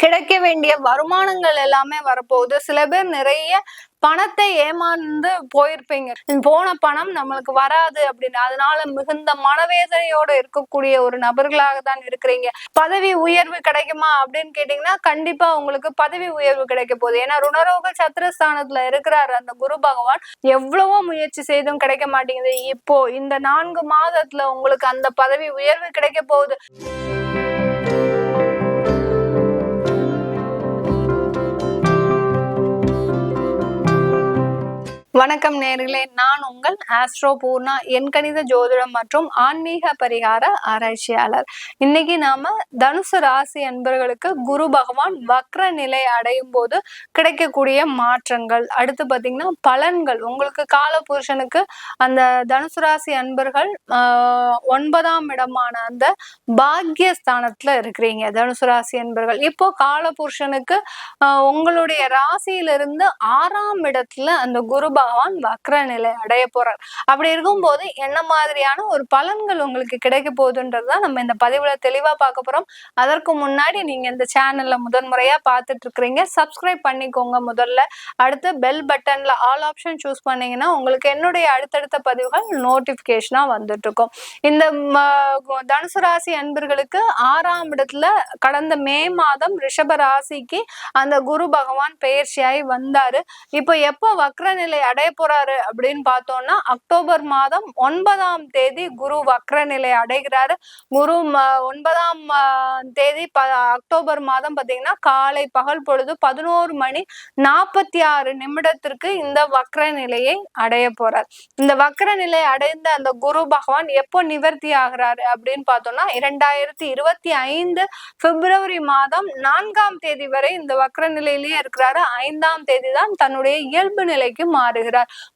கிடைக்க வேண்டிய வருமானங்கள் எல்லாமே வரப்போகுது. சில பேர் நிறைய பணத்தை ஏமாந்து போயிருப்பீங்க. போன பணம் நம்மளுக்கு வராது அப்படின்னு, அதனால மிகுந்த மனவேதனையோட இருக்கக்கூடிய ஒரு நபர்களாக தான் இருக்கிறீங்க. பதவி உயர்வு கிடைக்குமா அப்படின்னு கேட்டீங்கன்னா கண்டிப்பா உங்களுக்கு பதவி உயர்வு கிடைக்க போகுது. ஏன்னா ருணரோக சத்ருஸ்தானத்துல இருக்கிறாரு அந்த குரு பகவான். எவ்வளவோ முயற்சி செய்தும் கிடைக்க மாட்டேங்குது. இப்போ இந்த 4 மாதத்துல உங்களுக்கு அந்த பதவி உயர்வு கிடைக்க போகுது. வணக்கம் நேர்களே, நான் உங்கள் ஆஸ்ட்ரோ பூர்ணா, எண்கணித ஜோதிடம் மற்றும் ஆன்மீக பரிகார ஆராய்ச்சியாளர். இன்னைக்கு நாம தனுசு ராசி அன்பர்களுக்கு குரு பகவான் வக்ர நிலை அடையும் போது கிடைக்கக்கூடிய மாற்றங்கள், அடுத்து பாத்தீங்கன்னா பலன்கள். உங்களுக்கு கால புருஷனுக்கு அந்த தனுசு ராசி அன்பர்கள் 9ஆம் இடமான அந்த பாக்யஸ்தானத்துல இருக்கிறீங்க தனுசு ராசி அன்பர்கள். இப்போ கால புருஷனுக்கு உங்களுடைய ராசியிலிருந்து 6ஆம் இடத்துல அந்த குரு பகவான் வக்ர நிலை அடைய போறார். அப்படி இருக்கும்போது என்ன மாதிரியான ஒரு பலன்கள் உங்களுக்கு கிடைக்க போகுதுன்றதுதான் நம்ம இந்த பதிவுல தெளிவா பார்க்க போறோம். அதற்கு முன்னாடி நீங்க இந்த சேனல்ல முதன்முறையா பார்த்துட்டு இருக்கிறீங்க, சப்ஸ்கிரைப் பண்ணிக்கோங்க முதல்ல. அடுத்து பெல் பட்டன்ல ஆல் ஆப்ஷன் சூஸ் பண்ணீங்கன்னா உங்களுக்கு என்னுடைய அடுத்தடுத்த பதிவுகள் நோட்டிபிகேஷனா வந்துட்டு இருக்கும். இந்த தனுசு ராசி அன்பர்களுக்கு 6ஆம் இடத்துல கடந்த மே மாதம் ரிஷப ராசிக்கு அந்த குரு பகவான் பெயர்ச்சியாகி வந்தாரு. இப்போ எப்போ வக்ர நிலை அடைய போறாரு அப்படின்னு பார்த்தோம்னா அக்டோபர் மாதம் 9ஆம் தேதி குரு வக்ர நிலை அடைகிறாரு. குரு 9ஆம் தேதி அக்டோபர் மாதம் பாத்தீங்கன்னா காலை பகல் பொழுது 11:46 இந்த வக்ர நிலையை அடைய போறார். இந்த வக்ர நிலை அடைந்த அந்த குரு பகவான் எப்போ நிவர்த்தி ஆகிறாரு அப்படின்னு பார்த்தோம்னா 2025 பிப்ரவரி மாதம் 4ஆம் தேதி வரை இந்த வக்ர நிலையிலேயே இருக்கிறாரு. 5ஆம் தேதி தான் தன்னுடைய இயல்பு நிலைக்கு மாறுகிறார்.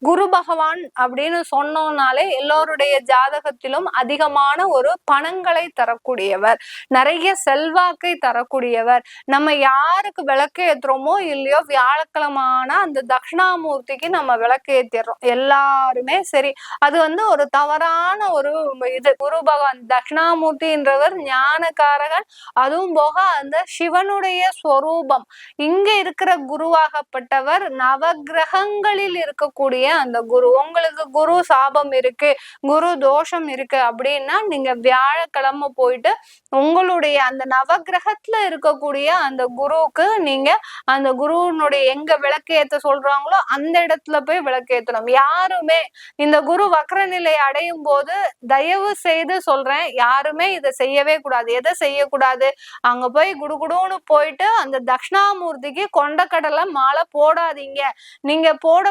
குரு பகவான் அப்படின்னு சொன்னோம்னாலே எல்லோருடைய ஜாதகத்திலும் அதிகமான ஒரு பணங்களை தரக்கூடியவர், நிறைய செல்வாக்கை தரக்கூடியவர். நம்ம யாருக்கு விளக்கு ஏத்துறோமோ இல்லையோ வியாழக்கிழமான அந்த தட்சிணாமூர்த்திக்கு நம்ம விளக்கு ஏத்திடுறோம் எல்லாருமே. சரி, அது ஒரு தவறான ஒரு இது. குரு பகவான் தட்சிணாமூர்த்தின்றவர் ஞானகாரகன், அதுவும் போக அந்த சிவனுடைய ஸ்வரூபம். இங்க இருக்கிற குருவாகப்பட்டவர் நவகிரகங்களில் இருக்கக்கூடிய அந்த குரு. உங்களுக்கு குரு சாபம் இருக்கு, குரு தோஷம் இருக்கு அப்படின்னா நீங்க வியாழக்கிழமை போயிட்டு உங்களுடைய அந்த நவகிரகத்துல இருக்கக்கூடிய அந்த குருவுக்கு நீங்க அந்த குருனுடைய எங்க விளக்கு ஏத்த சொல்றாங்களோ அந்த இடத்துல போய் விளக்கு ஏத்தணும். யாருமே இந்த குரு வக்ர நிலை அடையும் போது தயவு செய்து சொல்றேன், யாருமே இதை செய்யவே கூடாது. எதை செய்யக்கூடாது? அங்க போய் குடுகுடுன்னு போயிட்டு அந்த தட்சிணாமூர்த்திக்கு கொண்டக்கடலை மாலை போடாதீங்க. நீங்க போட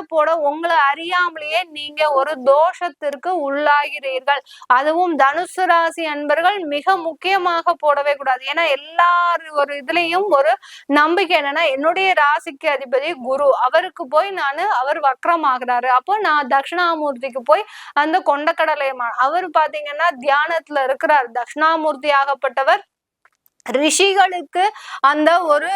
உங்களை அறியாமலேயே நீங்க ஒரு தோஷத்திற்கு உள்ளாகிறீர்கள். அதுவும் தனுசு ராசி அன்பர்கள் மிக முக்கியமாக போடவே கூடாது. ஏன்னா எல்லாரும் ஒரு இதுலயும் ஒரு நம்பிக்கை என்னன்னா, என்னுடைய ராசிக்கு அதிபதி குரு, அவருக்கு போய் அவர் வக்ரம் ஆகிறாரு, அப்போ நான் தட்சிணாமூர்த்திக்கு போய் அந்த கொண்டக்கடலை அவர் பாத்தீங்கன்னா தியானத்துல இருக்கிறார். தட்சிணாமூர்த்தி ஆகப்பட்டவர் ரிஷிகளுக்கு அந்த ஒரு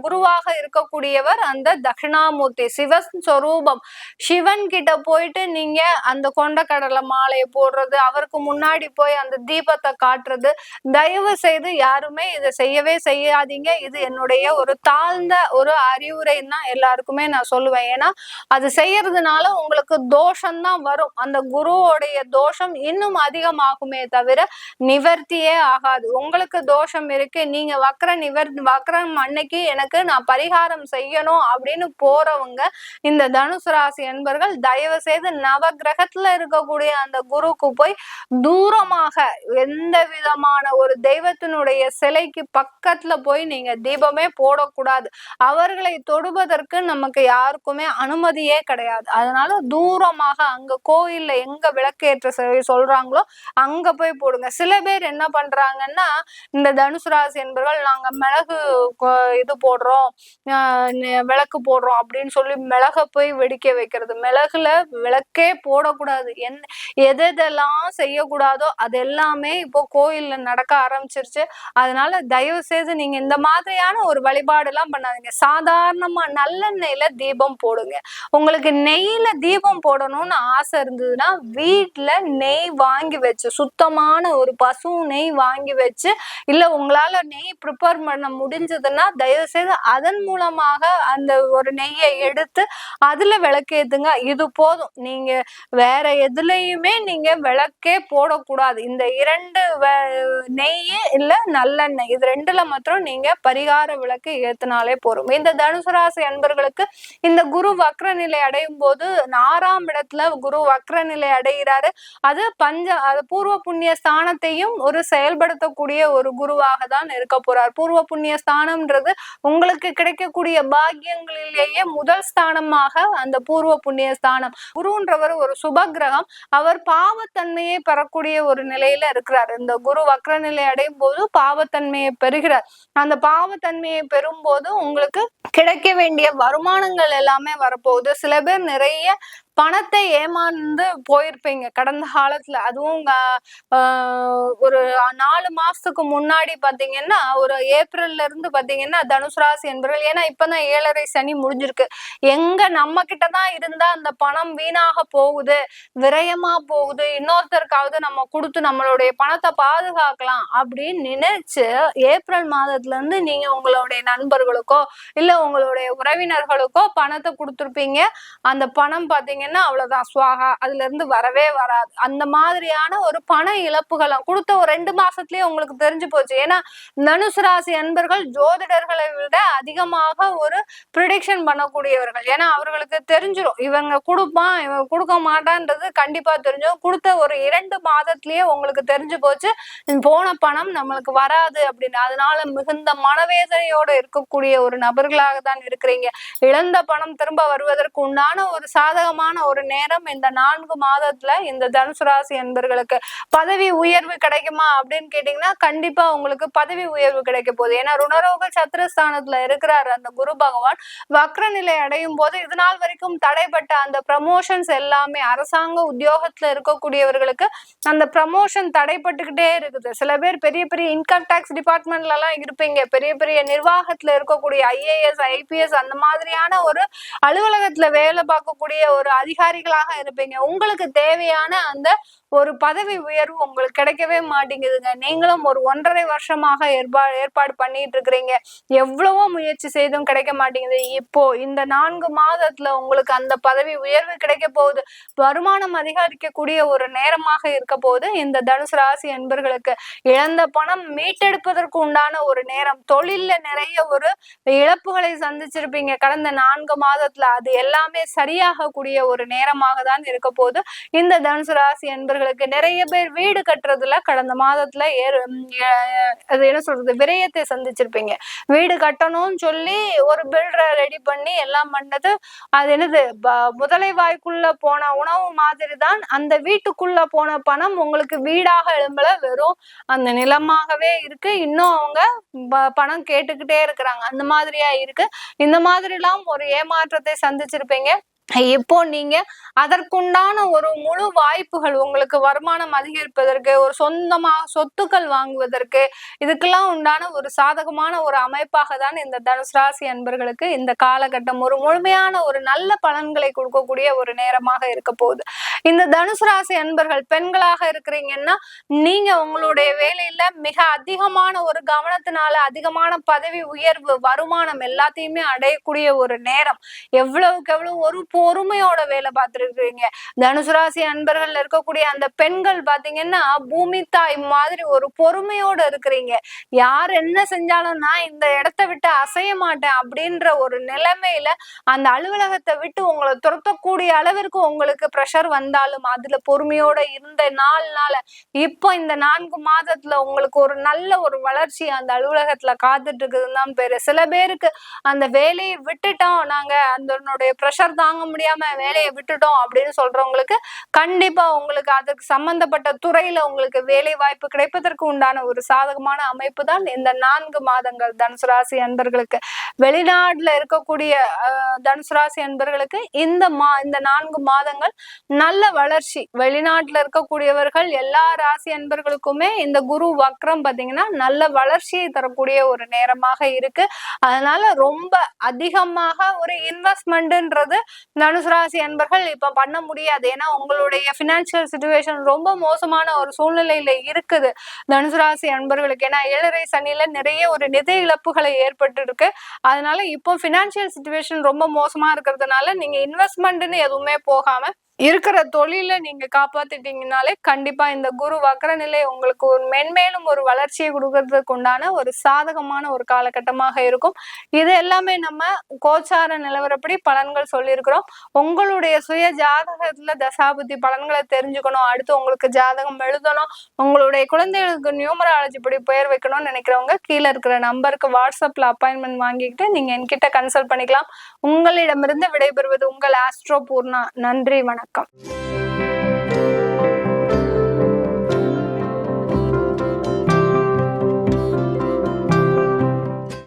குருவாக இருக்கக்கூடியவர் அந்த தட்சிணாமூர்த்தி சிவஸ்வரூபம். சிவன் கிட்ட போயிட்டு நீங்க அந்த கொண்டக்கடலை மாலையை போடுறது, அவருக்கு முன்னாடி போய் அந்த தீபத்தை காட்டுறது, தயவு செய்து யாருமே இதை செய்யவே செய்யாதீங்க. இது என்னுடைய ஒரு தாழ்ந்த ஒரு அறிவுரைன்னு தான் எல்லாருக்குமே நான் சொல்லுவேன். ஏன்னா அது செய்யறதுனால உங்களுக்கு தோஷம்தான் வரும். அந்த குருவோடைய தோஷம் இன்னும் அதிகமாகுமே தவிர நிவர்த்தியே ஆகாது. உங்களுக்கு தோஷம் இருக்கு, நீங்க வக்ரம் அன்னைக்கு எனக்கு நான் பரிகாரம் செய்யணும் அப்படின்னு போறவங்க இந்த தனுசு ராசி என்பர்கள் தயவு செய்து நவகிரகத்துல இருக்கக்கூடிய அந்த குருக்கு போய் தூரமாக எந்த விதமான ஒரு தெய்வத்தினுடைய சிலைக்கு பக்கத்துல போய் நீங்க தீபமே போடக்கூடாது. அவர்களை தொடுவதற்கு நமக்கு யாருக்குமே அனுமதியே கிடையாது. அதனால தூரமாக அங்க கோயில்ல எங்க விளக்கேற்ற சொல்றாங்களோ அங்க போய் போடுங்க. சில பேர் என்ன பண்றாங்கன்னா, இந்த தனுசு ராசி என்பவர்கள் நாங்க மிளகு இது போடுறோம், விளக்கு போடுறோம் அப்படின்னு சொல்லி மிளக போய் வெடிக்க வைக்கிறது. மிளகுல விளக்கே போடக்கூடாது. எதெல்லாம் செய்யக்கூடாதோ அது எல்லாமே இப்போ கோயில்ல நடக்க ஆரம்பிச்சிருச்சு. அதனால தயவு செய்து நீங்க இந்த மாதிரியான ஒரு வழிபாடு எல்லாம் பண்ணாதீங்க. சாதாரணமா நல்லெண்ணெயில தீபம் போடுங்க. உங்களுக்கு நெய்ல தீபம் போடணும்னு ஆசை இருந்ததுன்னா வீட்டுல நெய் வாங்கி வச்சு, சுத்தமான ஒரு பசு நெய் வாங்கி வச்சு, இல்ல உங்களால நெய் ப்ரிப்பேர் பண்ண முடிஞ்சதுன்னா தயவு செய்து அதன் மூலமாக அந்த ஒரு நெய்யை எடுத்து அதுல விளக்கேத்துங்க. இது போதும். நீங்க வேற எதுலயுமே நீங்க விளக்கே போடக்கூடாது. இந்த 2 நெய் இல்ல நல்லெண்ணெய் இது 2ல மாத்திரம் நீங்க பரிகார விளக்கு ஏத்துனாலே போதும். இந்த தனுசு ராசி அன்பர்களுக்கு இந்த குரு வக்ர நிலை அடையும் போது 6ஆம் இடத்துல குரு வக்ர நிலை அடைகிறாரு. அது பூர்வ புண்ணிய ஸ்தானத்தையும் ஒரு செயல்படுத்தக்கூடிய ஒரு குருவாக தான் இருக்க போறார். பூர்வ புண்ணிய ஸ்தானம்ன்றது உங்களுக்கு கிடைக்கக்கூடிய பாக்கியங்களிலேயே முதல் ஸ்தானமாக அந்த பூர்வ புண்ணிய ஸ்தானம். குருன்றவர் ஒரு சுப கிரகம். அவர் பாவத்தன்மையை பெறக்கூடிய ஒரு நிலையில இருக்கிறார். இந்த குரு வக்ர நிலை அடையும் போது பாவத்தன்மையை பெறுகிறார். அந்த பாவத்தன்மையை பெறும் போது உங்களுக்கு கிடைக்க வேண்டிய வருமானங்கள் எல்லாமே வரப்போகுது. சில பேர் நிறைய பணத்தை ஏமாந்து போயிருப்பீங்க கடந்த காலத்துல. அதுவும் ஒரு 4 மாசத்துக்கு முன்னாடி பாத்தீங்கன்னா, ஒரு ஏப்ரல்ல இருந்து பாத்தீங்கன்னா தனுசு ராசி என்பவர்கள், ஏன்னா இப்பதான் 7.5 சனி முடிஞ்சிருக்கு, எங்க நம்ம கிட்டதான் இருந்தா அந்த பணம் வீணாக போகுது, விரயமா போகுது, இன்னொருத்தருக்காவது நம்ம கொடுத்து நம்மளுடைய பணத்தை பாதுகாக்கலாம் அப்படின்னு நினைச்சு ஏப்ரல் மாதத்துல இருந்து நீங்க உங்களுடைய நண்பர்களுக்கோ இல்ல உங்களுடைய உறவினர்களுக்கோ பணத்தை கொடுத்துருப்பீங்க. அந்த பணம் பாத்தீங்கன்னா அவ்வளவுதான், சுவாகா, அதுல இருந்து வரவே வராது. அந்த மாதிரியான ஒரு பண இழப்புகளை கொடுத்த ஒரு 2 மாசத்துலயே உங்களுக்கு தெரிஞ்சு போச்சு. ஏன்னா தனுசு ராசி அன்பர்கள் ஜோதிடர்களை விட அதிகமாக ஒரு ப்ரிடிக்ஷன் பண்ணக்கூடியவர்கள். ஏன்னா அவர்களுக்கு தெரிஞ்சிடும் இவங்க கொடுப்பான் இவங்க கொடுக்க மாட்டான்றது கண்டிப்பா தெரிஞ்சிடும். கொடுத்த ஒரு 2 மாதத்திலேயே உங்களுக்கு தெரிஞ்சு போச்சு போன பணம் நம்மளுக்கு வராது அப்படின்னு. அதனால மிகுந்த மனவேதனையோட இருக்கக்கூடிய ஒரு நபர்களாக தான் இருக்கிறீங்க. இழந்த பணம் திரும்ப வருவதற்கு உண்டான ஒரு சாதகமான ஒரு நேரம் இந்த 4 மாதத்துல இந்த தனுசு ராசி என்பர்களுக்கு. பதவி உயர்வு கிடைக்குமா அப்படின்னு கேட்டீங்கன்னா கண்டிப்பா உங்களுக்கு பதவி உயர்வு கிடைக்க போகுது. ஏன்னா ருணரோக சத்ருஸ்தானத்துல இருக்கிறார் அந்த குரு பகவான். வக்ர நிலை அடையும் போது இது நாள் வரைக்கும் தடைப்பட்ட அந்த ப்ரமோஷன்ஸ் எல்லாமே, அரசாங்க உத்தியோகத்துல இருக்கக்கூடியவர்களுக்கு அந்த ப்ரமோஷன் தடைப்பட்டுக்கிட்டே இருக்குது. சில பேர் பெரிய பெரிய இன்கம் டாக்ஸ் டிபார்ட்மெண்ட்ல எல்லாம் இருப்பீங்க, பெரிய பெரிய நிர்வாகத்துல இருக்கக்கூடிய IAS IPS அந்த மாதிரியான ஒரு அலுவலகத்துல வேலை பார்க்கக்கூடிய ஒரு அதிகாரிகளாக இருப்பீங்க. உங்களுக்கு தேவையான அந்த ஒரு பதவி உயர்வு உங்களுக்கு கிடைக்கவே மாட்டேங்குதுங்க. நீங்களும் ஒரு 1.5 வருஷமாக ஏற்பாடு பண்ணிட்டு இருக்கிறீங்க, எவ்வளவோ முயற்சி செய்தும் கிடைக்க மாட்டேங்குது. இப்போ இந்த 4 மாதத்துல உங்களுக்கு அந்த பதவி உயர்வு கிடைக்க போகுது. வருமானம் அதிகரிக்கக்கூடிய ஒரு நேரமாக இருக்க போகுது இந்த தனுசு ராசி என்பர்களுக்கு. இழந்த பணம் மீட்டெடுப்பதற்கு உண்டான ஒரு நேரம். தொழில்ல நிறைய ஒரு இழப்புகளை சந்திச்சிருப்பீங்க கடந்த 4 மாதத்துல. அது எல்லாமே சரியாகக்கூடிய ஒரு நேரமாக தான் இருக்க போது இந்த தனுசு ராசி என்பர்களுக்கு. நிறைய பேர் வீடு கட்டுறதுல கடந்த மாதத்துல அது என்ன சொல்றது விரயத்தை சந்திச்சிருப்பீங்க. வீடு கட்டணும்னு சொல்லி ஒரு பில்டரை ரெடி பண்ணி எல்லாம் பண்ணது, அது என்னது முதலை வாய்க்குள்ள போன உணவு மாதிரி தான். அந்த வீட்டுக்குள்ள போன பணம் உங்களுக்கு வீடாக எழும்பல, வெறும் அந்த நிலமாகவே இருக்கு. இன்னும் அவங்க பணம் கேட்டுக்கிட்டே இருக்கிறாங்க. அந்த மாதிரியா இருக்கு. இந்த மாதிரி எல்லாம் ஒரு ஏமாற்றத்தை சந்திச்சிருப்பீங்க. இப்போ நீங்க அதற்குண்டான ஒரு முழு வாய்ப்புகள், உங்களுக்கு வருமானம் அதிகரிப்பதற்கு, ஒரு சொந்தமா சொத்துக்கள் வாங்குவதற்கு, இதுக்கெல்லாம் உண்டான ஒரு சாதகமான ஒரு அமைப்பாக தான் இந்த தனுசு ராசி அன்பர்களுக்கு இந்த காலகட்டம் ஒரு முழுமையான ஒரு நல்ல பலன்களை கொடுக்கக்கூடிய ஒரு நேரமாக இருக்க போகுது. இந்த தனுசு ராசி அன்பர்கள் பெண்களாக இருக்கிறீங்கன்னா நீங்க உங்களுடைய வேலையில மிக அதிகமான ஒரு கவனத்தினால அதிகமான பதவி உயர்வு, வருமானம் எல்லாத்தையுமே அடையக்கூடிய ஒரு நேரம். எவ்வளவுக்கு எவ்வளவு ஒரு பொறுமையோட வேலை பார்த்துருக்கீங்க. தனுசு ராசி அன்பர்கள் இருக்கக்கூடிய அந்த பெண்கள் பாத்தீங்கன்னா பூமி தாய் மாதிரி ஒரு பொறுமையோட இருக்கிறீங்க. யார் என்ன செஞ்சாலும் நான் இந்த இடத்த விட்டு அசைய மாட்டேன் அப்படின்ற ஒரு நிலைமையில அந்த அலுவலகத்தை விட்டு உங்களை துரத்தக்கூடிய அளவிற்கு உங்களுக்கு பிரஷர் வந்தாலும் அதுல பொறுமையோட இருந்த நாள்னால இப்போ இந்த 4 மாதத்துல உங்களுக்கு ஒரு நல்ல ஒரு வளர்ச்சி அந்த அலுவலகத்துல காத்துட்டு இருக்குதுன்னு தான் பேரு. சில பேருக்கு அந்த வேலையை விட்டுட்டோம், நாங்க அதனுடைய பிரஷர் தாங்க முடியாம வேலையை விட்டுட்டோம் அப்படின்னு சொல்றவங்களுக்கு கண்டிப்பா உங்களுக்கு அதுக்கு சம்பந்தப்பட்ட துறையில உங்களுக்கு வேலை வாய்ப்பு கிடைப்பதற்கு உண்டான ஒரு சாதகமான அமைப்பு தான் இந்த 4 மாதங்கள் தனுசு ராசி அன்பர்களுக்கு. வெளிநாட்டுல இருக்கக்கூடிய தனுசு ராசி அன்பர்களுக்கு இந்த 4 மாதங்கள் நல்ல வளர்ச்சி. வெளிநாட்டுல இருக்கக்கூடியவர்கள் எல்லா ராசி அன்பர்களுக்குமே இந்த குரு வக்ரம் பாத்தீங்கன்னா நல்ல வளர்ச்சியை தரக்கூடிய ஒரு நேரமாக இருக்கு. அதனால ரொம்ப அதிகமாக ஒரு இன்வெஸ்ட்மெண்ட்ன்றது தனுசு ராசி அன்பர்கள் இப்ப பண்ண முடியாது. ஏன்னா உங்களுடைய பினான்சியல் சிச்சுவேஷன் ரொம்ப மோசமான ஒரு சூழ்நிலையில இருக்குது தனுசு ராசி அன்பர்களுக்கு. ஏன்னா 7.5 சனியில நிறைய ஒரு நிதி இழப்புகளை ஏற்பட்டு இருக்கு. அதனால இப்போ பினான்சியல் சிச்சுவேஷன் ரொம்ப மோசமா இருக்கிறதுனால நீங்க இன்வெஸ்ட்மெண்ட்னு எதுவுமே போகாம இருக்கிற தொழில நீங்க காப்பாத்திட்டீங்கனாலே கண்டிப்பா இந்த குரு வக்ர நிலை உங்களுக்கு ஒரு மென்மேலும் ஒரு வளர்ச்சியை கொடுக்கறதுக்கு உண்டான ஒரு சாதகமான ஒரு காலகட்டமாக இருக்கும். இது எல்லாமே நம்ம கோச்சார நிலவரப்படி பலன்கள் சொல்லியிருக்கிறோம். உங்களுடைய சுய ஜாதகத்துல தசாபுத்தி பலன்களை தெரிஞ்சுக்கணும், அடுத்து உங்களுக்கு ஜாதகம் எழுதணும், உங்களுடைய குழந்தைகளுக்கு நியூமராலஜி படி பெயர் வைக்கணும்னு நினைக்கிறவங்க கீழே இருக்கிற நம்பருக்கு வாட்ஸ்அப்ல அப்பாயின்மெண்ட் வாங்கிக்கிட்டு நீங்க என்கிட்ட கன்சல்ட் பண்ணிக்கலாம். உங்களிடமிருந்து விடைபெறுவது உங்கள் ஆஸ்ட்ரோ பூர்ணா. நன்றி, வணக்கம்.